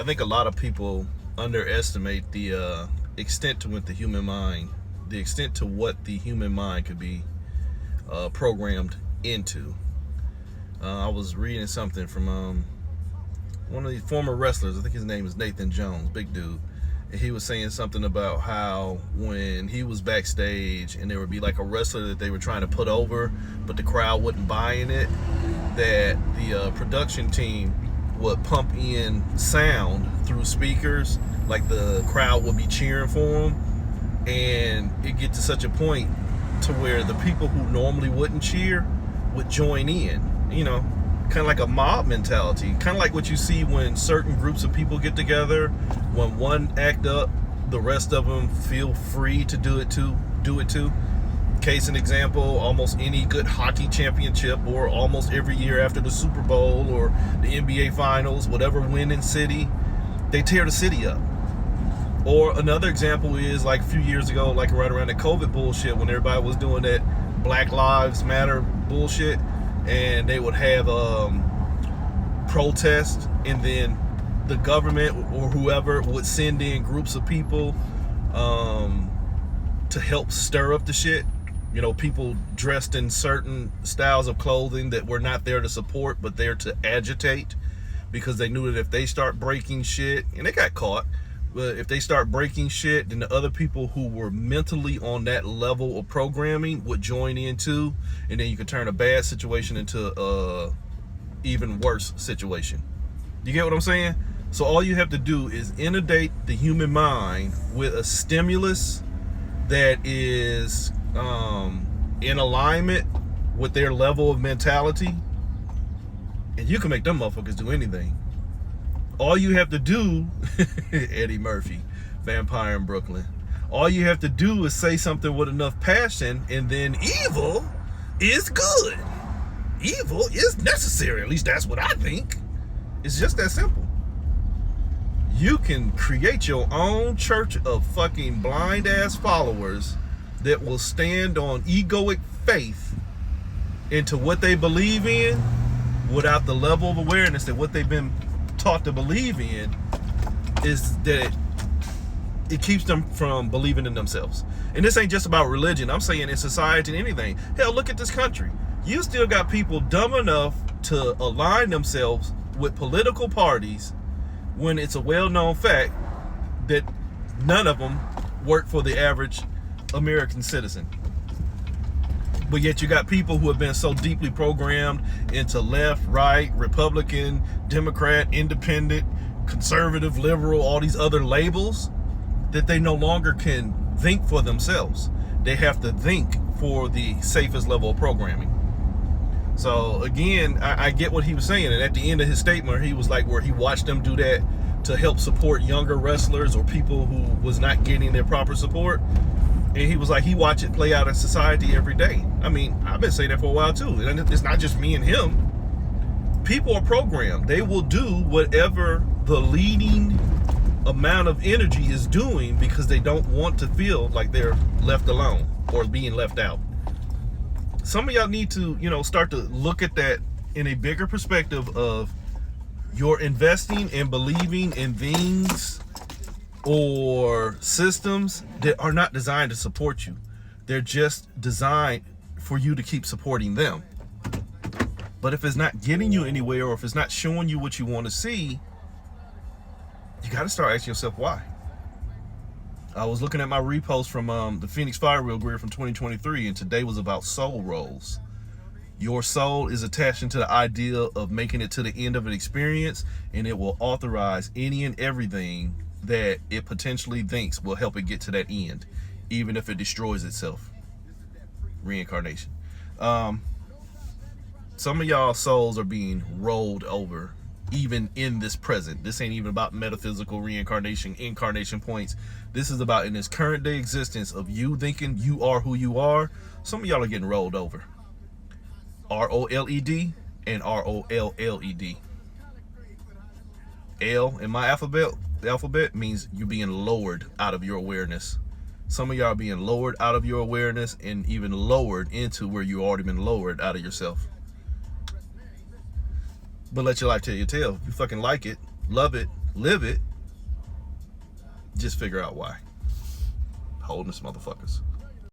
I think a lot of people underestimate the extent to what the human mind, the extent to what the human mind could be programmed into. I was reading something from one of the former wrestlers. I think his name is Nathan Jones, big dude. And he was saying something about how when he was backstage and there would be like a wrestler that they were trying to put over, but the crowd wasn't buying it, that the production team would pump in sound through speakers, like the crowd would be cheering for him, and it get to such a point to where the people who normally wouldn't cheer would join in, kind of like a mob mentality, kind of like what you see when certain groups of people get together. When one act up, the rest of them feel free to do it too. Case in example, almost any good hockey championship, or almost every year after the Super Bowl or the NBA Finals, whatever winning city, they tear the city up. Or another example is like a few years ago, like right around the COVID bullshit, when everybody was doing that Black Lives Matter bullshit, and they would have protests, and then the government or whoever would send in groups of people to help stir up the shit. People dressed in certain styles of clothing that were not there to support, but there to agitate, because they knew that if they start breaking shit, and they got caught, but if they start breaking shit, then the other people who were mentally on that level of programming would join in too, and then you could turn a bad situation into a even worse situation. You get what I'm saying? So all you have to do is inundate the human mind with a stimulus that is in alignment with their level of mentality, and you can make them motherfuckers do anything. All you have to do, Eddie Murphy, Vampire in Brooklyn, all you have to do is say something with enough passion, and then evil is good. Evil is necessary. At least that's what I think. It's just that simple. You can create your own church of fucking blind ass followers that will stand on egoic faith into what they believe in, without the level of awareness that what they've been taught to believe in is that it keeps them from believing in themselves. And this ain't just about religion. I'm saying in society and anything. Hell, look at this country. You still got people dumb enough to align themselves with political parties when it's a well-known fact that none of them work for the average American citizen. But yet you got people who have been so deeply programmed into left, right, Republican, Democrat, independent, conservative, liberal, all these other labels, that they no longer can think for themselves. They have to think for the safest level of programming. So again, I get what he was saying. And at the end of his statement, he was like, where he watched them do that to help support younger wrestlers or people who was not getting their proper support. And he was like, he watched it play out in society every day. I mean, I've been saying that for a while too. And it's not just me and him. People are programmed. They will do whatever the leading amount of energy is doing, because they don't want to feel like they're left alone or being left out. Some of y'all need to, start to look at that in a bigger perspective of you're investing and believing in things or systems that are not designed to support you. They're just designed for you to keep supporting them. But if it's not getting you anywhere, or if it's not showing you what you want to see, you got to start asking yourself why. I was looking at my repost from the Phoenix Fire Real Grid from 2023, and today was about soul rolls. Your soul is attached to the idea of making it to the end of an experience, and it will authorize any and everything that it potentially thinks will help it get to that end, even if it destroys itself. Reincarnation. Some of y'all souls are being rolled over, even in this present. This ain't even about metaphysical reincarnation, incarnation points. This is about in this current day existence of you thinking you are who you are. Some of y'all are getting rolled over. ROLED and ROLLED. L in my alphabet means you being lowered out of your awareness. Some of y'all are being lowered out of your awareness, and even lowered into where you already been lowered out of yourself. But let your life tell your tale. If you fucking like it, love it, live it. Just figure out why. Holding motherfuckers.